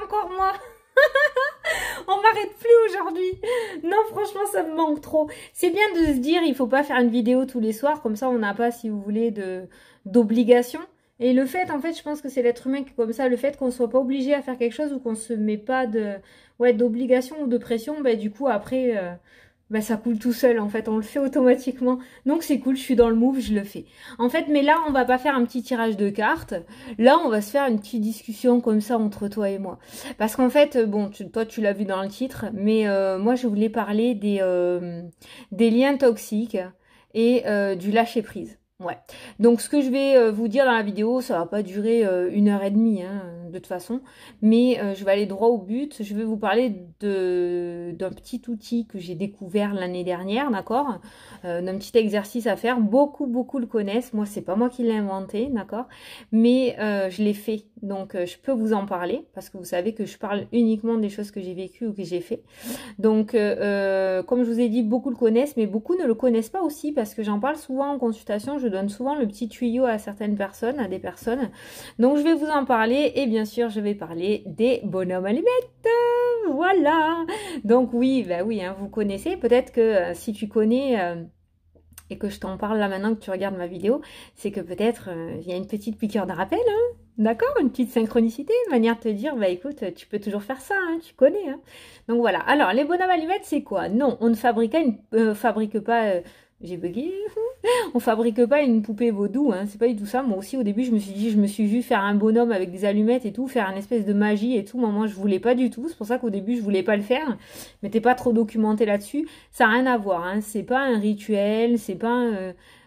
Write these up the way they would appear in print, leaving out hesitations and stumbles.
encore moi. On m'arrête plus aujourd'hui. Non, franchement, ça me manque trop. C'est bien de se dire, il faut pas faire une vidéo tous les soirs, comme ça on n'a pas, si vous voulez, d'obligation. Et le fait, en fait, je pense que c'est l'être humain qui est comme ça, le fait qu'on soit pas obligé à faire quelque chose ou qu'on se met pas d'obligation ou de pression, bah, du coup, après, bah, ça coule tout seul, en fait, on le fait automatiquement. Donc c'est cool, je suis dans le move, je le fais. En fait, mais là, on va pas faire un petit tirage de cartes. Là, on va se faire une petite discussion comme ça entre toi et moi. Parce qu'en fait, bon, toi, tu l'as vu dans le titre, mais moi, je voulais parler des liens toxiques et du lâcher-prise. Ouais. Donc, ce que je vais vous dire dans la vidéo, ça va pas durer 1 heure et demie, hein, de toute façon. Mais je vais aller droit au but. Je vais vous parler d'un petit outil que j'ai découvert l'année dernière, d'accord, d'un petit exercice à faire. Beaucoup le connaissent. Moi, c'est pas moi qui l'ai inventé, d'accord, mais je l'ai fait. Donc, je peux vous en parler parce que vous savez que je parle uniquement des choses que j'ai vécues ou que j'ai fait. Donc, comme je vous ai dit, beaucoup le connaissent, mais beaucoup ne le connaissent pas aussi parce que j'en parle souvent en consultation. Je donne souvent le petit tuyau à certaines personnes, à des personnes. Donc, je vais vous en parler et bien sûr, je vais parler des bonhommes allumettes. Voilà. Donc, oui, bah oui, hein, vous connaissez. Peut-être que si tu connais... et que je t'en parle là maintenant que tu regardes ma vidéo, c'est que peut-être il y a une petite piqûre de rappel, hein, d'accord, une petite synchronicité, une manière de te dire, bah écoute, tu peux toujours faire ça, hein, tu connais. Hein. Donc voilà, alors les bonhommes allumettes, c'est quoi? Non, on ne fabrique pas, j'ai bugué, on fabrique pas une poupée vaudou, hein, c'est pas du tout ça. Moi aussi au début je me suis dit, je me suis vue faire un bonhomme avec des allumettes et tout, faire une espèce de magie et tout. Moi je voulais pas du tout, c'est pour ça qu'au début je voulais pas le faire, mais t'es pas trop documenté là-dessus. Ça n'a rien à voir, hein. C'est pas un rituel, c'est pas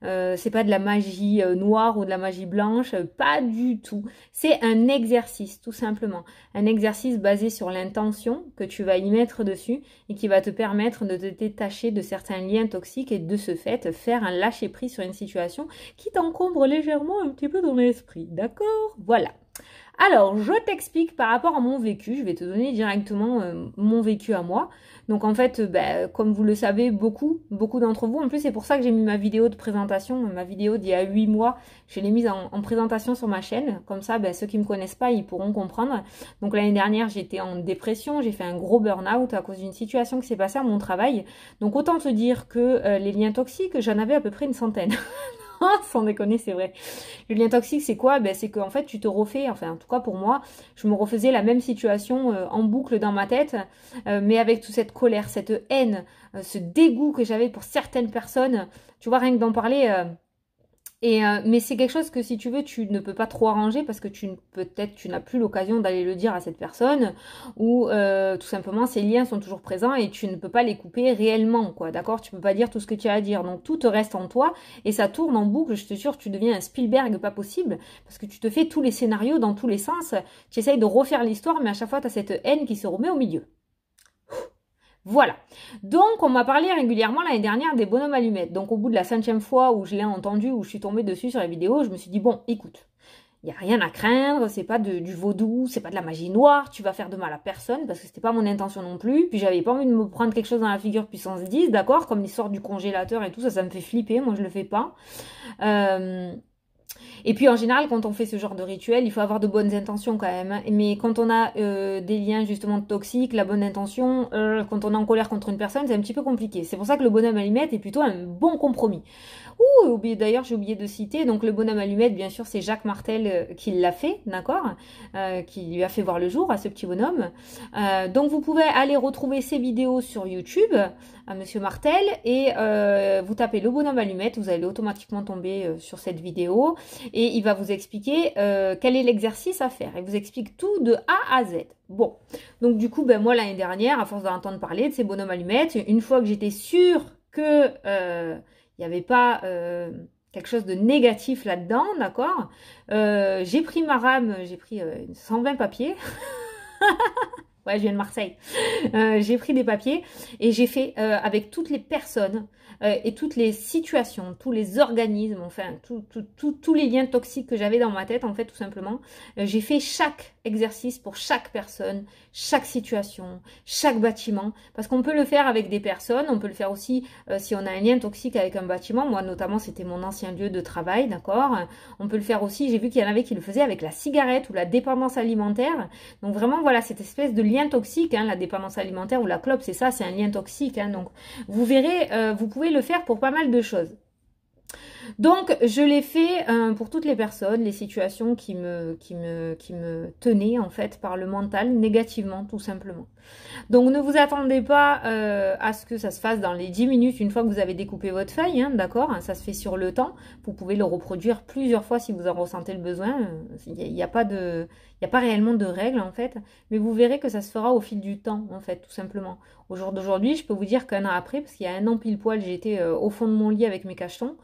de la magie noire ou de la magie blanche, pas du tout. C'est un exercice, tout simplement. Un exercice basé sur l'intention que tu vas y mettre dessus et qui va te permettre de te détacher de certains liens toxiques et de ce fait faire un lâcher-prise sur une situation qui t'encombre légèrement un petit peu dans l'esprit. D'accord? Voilà. Alors, je t'explique par rapport à mon vécu. Je vais te donner directement mon vécu à moi. Donc en fait, comme vous le savez, beaucoup d'entre vous, en plus c'est pour ça que j'ai mis ma vidéo de présentation, ma vidéo d'il y a 8 mois, je l'ai mise en présentation sur ma chaîne. Comme ça, ceux qui me connaissent pas, ils pourront comprendre. Donc l'année dernière, j'étais en dépression, j'ai fait un gros burn-out à cause d'une situation qui s'est passée à mon travail. Donc autant te dire que les liens toxiques, j'en avais à peu près une centaine. Sans déconner, c'est vrai. Le lien toxique, c'est quoi? C'est qu'en fait, tu te refais, enfin en tout cas pour moi, je me refaisais la même situation en boucle dans ma tête, mais avec toute cette colère, cette haine, ce dégoût que j'avais pour certaines personnes. Tu vois, rien que d'en parler... mais c'est quelque chose que si tu veux, tu ne peux pas trop arranger parce que peut-être tu n'as plus l'occasion d'aller le dire à cette personne ou tout simplement ces liens sont toujours présents et tu ne peux pas les couper réellement, quoi, d'accord? Tu peux pas dire tout ce que tu as à dire, donc tout te reste en toi et ça tourne en boucle. Je te jure, tu deviens un Spielberg pas possible parce que tu te fais tous les scénarios dans tous les sens, tu essayes de refaire l'histoire mais à chaque fois tu as cette haine qui se remet au milieu. Voilà. Donc, on m'a parlé régulièrement l'année dernière des bonhommes allumettes. Donc, au bout de la 5e fois où je l'ai entendu, où je suis tombée dessus sur la vidéo, je me suis dit, bon, écoute, il n'y a rien à craindre, c'est pas du vaudou, c'est pas de la magie noire, tu vas faire de mal à personne, parce que c'était pas mon intention non plus. Puis, j'avais pas envie de me prendre quelque chose dans la figure puissance 10, d'accord? Comme l'histoire du congélateur et tout, ça me fait flipper, moi je le fais pas. Et puis en général, quand on fait ce genre de rituel, il faut avoir de bonnes intentions quand même. Hein. Mais quand on a des liens justement toxiques, la bonne intention, quand on est en colère contre une personne, c'est un petit peu compliqué. C'est pour ça que le bonhomme allumette est plutôt un bon compromis. D'ailleurs, j'ai oublié de citer, donc le bonhomme allumette, bien sûr, c'est Jacques Martel qui l'a fait, d'accord, qui lui a fait voir le jour à ce petit bonhomme. Donc vous pouvez aller retrouver ses vidéos sur YouTube, à Monsieur Martel, et vous tapez le bonhomme allumette, vous allez automatiquement tomber sur cette vidéo, et il va vous expliquer quel est l'exercice à faire. Il vous explique tout de A à Z. Bon, donc du coup, moi l'année dernière, à force d'entendre parler de ces bonhommes allumettes, une fois que j'étais sûre que il n'y avait pas quelque chose de négatif là-dedans, d'accord, j'ai pris ma rame, j'ai pris 120 papiers. Ouais, je viens de Marseille. J'ai pris des papiers et j'ai fait avec toutes les personnes et toutes les situations, tous les organismes, enfin, tous les liens toxiques que j'avais dans ma tête, en fait, tout simplement. J'ai fait chaque exercice pour chaque personne, chaque situation, chaque bâtiment, parce qu'on peut le faire avec des personnes, on peut le faire aussi si on a un lien toxique avec un bâtiment. Moi, notamment, c'était mon ancien lieu de travail, d'accord? On peut le faire aussi, j'ai vu qu'il y en avait qui le faisaient avec la cigarette ou la dépendance alimentaire. Donc vraiment, voilà, cette espèce de lien toxique, hein, la dépendance alimentaire ou la clope, c'est ça, c'est un lien toxique. Hein, donc, vous verrez, vous pouvez le faire pour pas mal de choses. Donc, je l'ai fait pour toutes les personnes, les situations qui me tenaient, en fait, par le mental, négativement, tout simplement. Donc, ne vous attendez pas à ce que ça se fasse dans les 10 minutes, une fois que vous avez découpé votre feuille, hein, d'accord? Ça se fait sur le temps. Vous pouvez le reproduire plusieurs fois si vous en ressentez le besoin. Il n'y a pas réellement de règles, en fait. Mais vous verrez que ça se fera au fil du temps, en fait, tout simplement. Au jour d'aujourd'hui, je peux vous dire qu'un an après, parce qu'il y a un an pile poil, j'étais au fond de mon lit avec mes cachetons,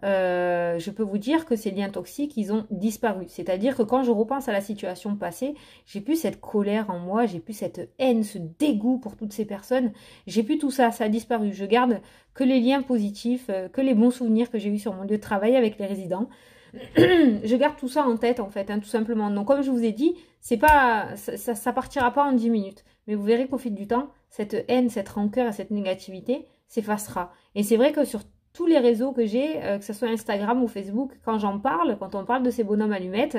je peux vous dire que ces liens toxiques, ils ont disparu. C'est-à-dire que quand je repense à la situation passée, j'ai plus cette colère en moi, j'ai plus cette haine, ce dégoût pour toutes ces personnes. J'ai plus tout ça, ça a disparu. Je garde que les liens positifs, que les bons souvenirs que j'ai eus sur mon lieu de travail avec les résidents. Je garde tout ça en tête, en fait, hein, tout simplement. Donc, comme je vous ai dit, c'est pas, ça partira pas en 10 minutes. Mais vous verrez qu'au fil du temps, cette haine, cette rancœur et cette négativité s'effacera. Et c'est vrai que sur tous les réseaux que j'ai, que ce soit Instagram ou Facebook, quand j'en parle, quand on parle de ces bonhommes allumettes,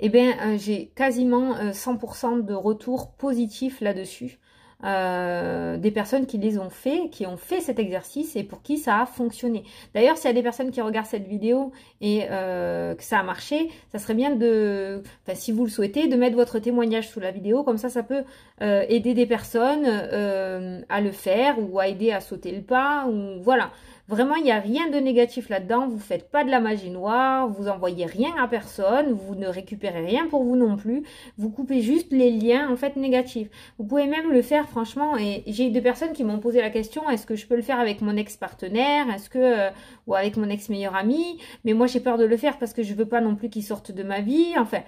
eh bien, j'ai quasiment 100% de retours positifs là-dessus. Des personnes qui les ont fait, qui ont fait cet exercice et pour qui ça a fonctionné. D'ailleurs, s'il y a des personnes qui regardent cette vidéo et que ça a marché, ça serait bien de, enfin, si vous le souhaitez, de mettre votre témoignage sous la vidéo, comme ça peut aider des personnes à le faire ou à aider à sauter le pas, ou voilà. Vraiment, il n'y a rien de négatif là-dedans, vous ne faites pas de la magie noire, vous envoyez rien à personne, vous ne récupérez rien pour vous non plus, vous coupez juste les liens en fait négatifs. Vous pouvez même le faire franchement, et j'ai eu des personnes qui m'ont posé la question, est-ce que je peux le faire avec mon ex-partenaire, est-ce que ou avec mon ex-meilleur ami, mais moi j'ai peur de le faire parce que je veux pas non plus qu'il sorte de ma vie, enfin...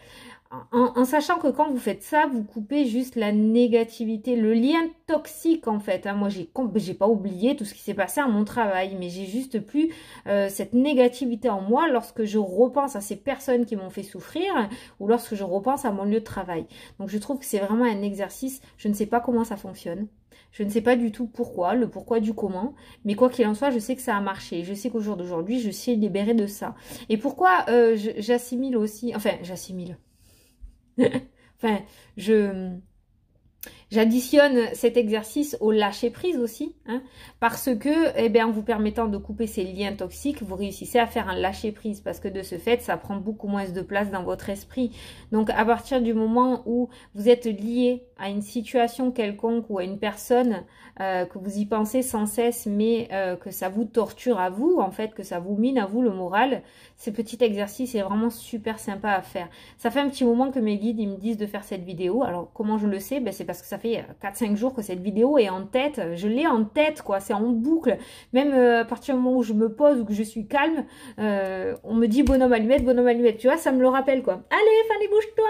En sachant que quand vous faites ça, vous coupez juste la négativité, le lien toxique en fait. Hein. Moi, j'ai pas oublié tout ce qui s'est passé à mon travail, mais j'ai juste plus cette négativité en moi lorsque je repense à ces personnes qui m'ont fait souffrir ou lorsque je repense à mon lieu de travail. Donc, je trouve que c'est vraiment un exercice. Je ne sais pas comment ça fonctionne. Je ne sais pas du tout pourquoi, le pourquoi du comment, mais quoi qu'il en soit, je sais que ça a marché. Je sais qu'au jour d'aujourd'hui, je suis libérée de ça. Et pourquoi j'assimile aussi, enfin, j'assimile. Enfin, j'additionne cet exercice au lâcher prise aussi, hein, parce que, eh bien, en vous permettant de couper ces liens toxiques, vous réussissez à faire un lâcher prise, parce que de ce fait, ça prend beaucoup moins de place dans votre esprit. Donc, à partir du moment où vous êtes lié à une situation quelconque ou à une personne, que vous y pensez sans cesse, mais que ça vous torture à vous, en fait, que ça vous mine à vous le moral, ce petit exercice est vraiment super sympa à faire. Ça fait un petit moment que mes guides ils me disent de faire cette vidéo. Alors, comment je le sais? Ben, c'est parce que ça fait 4-5 jours que cette vidéo est en tête. Je l'ai en tête, quoi. C'est en boucle. Même à partir du moment où je me pose ou que je suis calme, on me dit bonhomme allumette, bonhomme allumette. Tu vois, ça me le rappelle, quoi. Allez, Fanny, bouge-toi!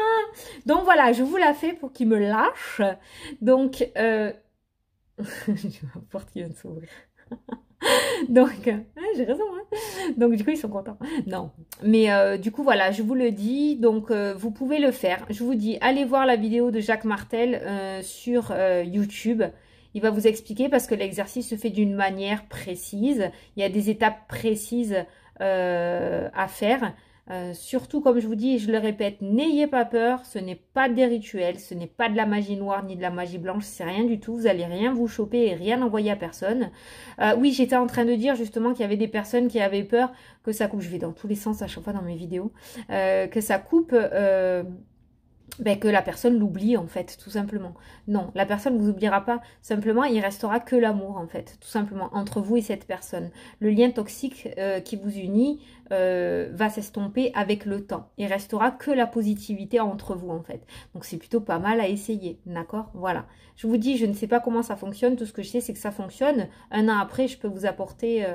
Donc, voilà, je vous la fais pour qu'il me lâche. Donc, j'ai ma porte qui vient de s'ouvrir. Donc, j'ai raison, hein. Donc, du coup, ils sont contents. Non, mais du coup, voilà, je vous le dis. Donc, vous pouvez le faire. Je vous dis, allez voir la vidéo de Jacques Martel sur YouTube. Il va vous expliquer parce que l'exercice se fait d'une manière précise. Il y a des étapes précises à faire. Surtout, comme je vous dis et je le répète, n'ayez pas peur, ce n'est pas des rituels, ce n'est pas de la magie noire ni de la magie blanche, c'est rien du tout, vous allez rien vous choper et rien envoyer à personne. Oui, j'étais en train de dire justement qu'il y avait des personnes qui avaient peur que ça coupe, je vais dans tous les sens à chaque fois dans mes vidéos, que ça coupe... Ben, que la personne l'oublie en fait, tout simplement. Non, la personne ne vous oubliera pas, simplement il restera que l'amour en fait, tout simplement, entre vous et cette personne. Le lien toxique qui vous unit va s'estomper avec le temps. Il restera que la positivité entre vous en fait. Donc c'est plutôt pas mal à essayer, d'accord? Voilà. Je vous dis, je ne sais pas comment ça fonctionne, tout ce que je sais c'est que ça fonctionne. Un an après, je peux vous apporter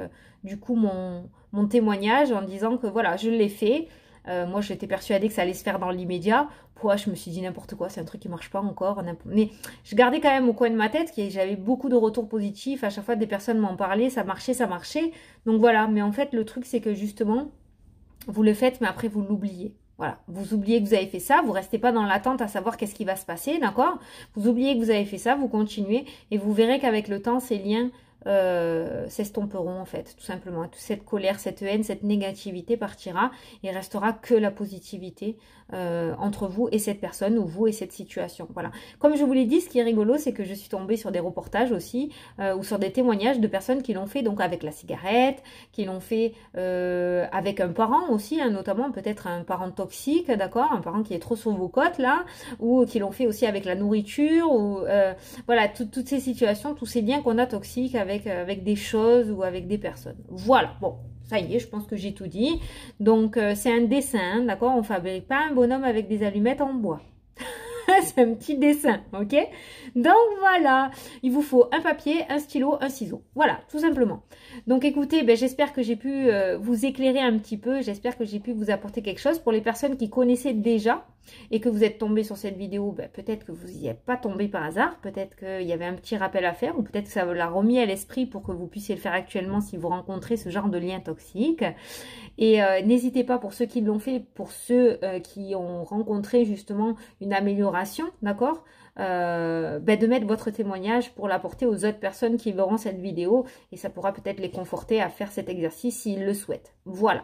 du coup mon témoignage en disant que voilà, je l'ai fait. Moi, j'étais persuadée que ça allait se faire dans l'immédiat. Pourquoi je me suis dit n'importe quoi, c'est un truc qui marche pas encore. Mais je gardais quand même au coin de ma tête que j'avais beaucoup de retours positifs. À chaque fois, des personnes m'en parlaient, ça marchait, ça marchait. Donc voilà, mais en fait, le truc, c'est que justement, vous le faites, mais après, vous l'oubliez. Voilà, vous oubliez que vous avez fait ça, vous restez pas dans l'attente à savoir qu'est-ce qui va se passer, d'accord? Vous oubliez que vous avez fait ça, vous continuez, et vous verrez qu'avec le temps, ces liens s'estomperont en fait, tout simplement. Toute cette colère, cette haine, cette négativité partira et restera que la positivité entre vous et cette personne ou vous et cette situation. Voilà. Comme je vous l'ai dit, ce qui est rigolo, c'est que je suis tombée sur des reportages aussi ou sur des témoignages de personnes qui l'ont fait donc avec la cigarette, qui l'ont fait avec un parent aussi, hein, notamment peut-être un parent toxique, d'accord, un parent qui est trop sur vos côtes là, ou qui l'ont fait aussi avec la nourriture, ou voilà, toutes ces situations, tous ces liens qu'on a toxiques avec des choses ou avec des personnes. Voilà, bon, ça y est, je pense que j'ai tout dit. Donc, c'est un dessin, d'accord? On ne fabrique pas un bonhomme avec des allumettes en bois. C'est un petit dessin, ok? Donc, voilà, il vous faut un papier, un stylo, un ciseau. Voilà, tout simplement. Donc, écoutez, ben, j'espère que j'ai pu vous éclairer un petit peu. J'espère que j'ai pu vous apporter quelque chose. Pour les personnes qui connaissaient déjà et que vous êtes tombés sur cette vidéo, ben, peut-être que vous n'y êtes pas tombé par hasard. Peut-être qu'il y avait un petit rappel à faire ou peut-être que ça vous l'a remis à l'esprit pour que vous puissiez le faire actuellement si vous rencontrez ce genre de lien toxique. Et n'hésitez pas, pour ceux qui l'ont fait, pour ceux qui ont rencontré justement une amélioration, d'accord, ben de mettre votre témoignage pour l'apporter aux autres personnes qui verront cette vidéo et ça pourra peut-être les conforter à faire cet exercice s'ils le souhaitent. Voilà.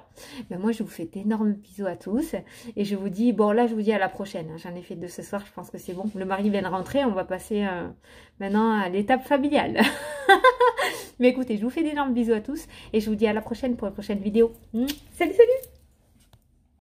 Ben moi, je vous fais d'énormes bisous à tous et je vous dis, bon là, je vous dis à la prochaine. J'en ai fait deux ce soir, je pense que c'est bon. Le mari vient de rentrer, on va passer maintenant à l'étape familiale. Mais écoutez, je vous fais d'énormes bisous à tous et je vous dis à la prochaine pour une prochaine vidéo. Salut, salut!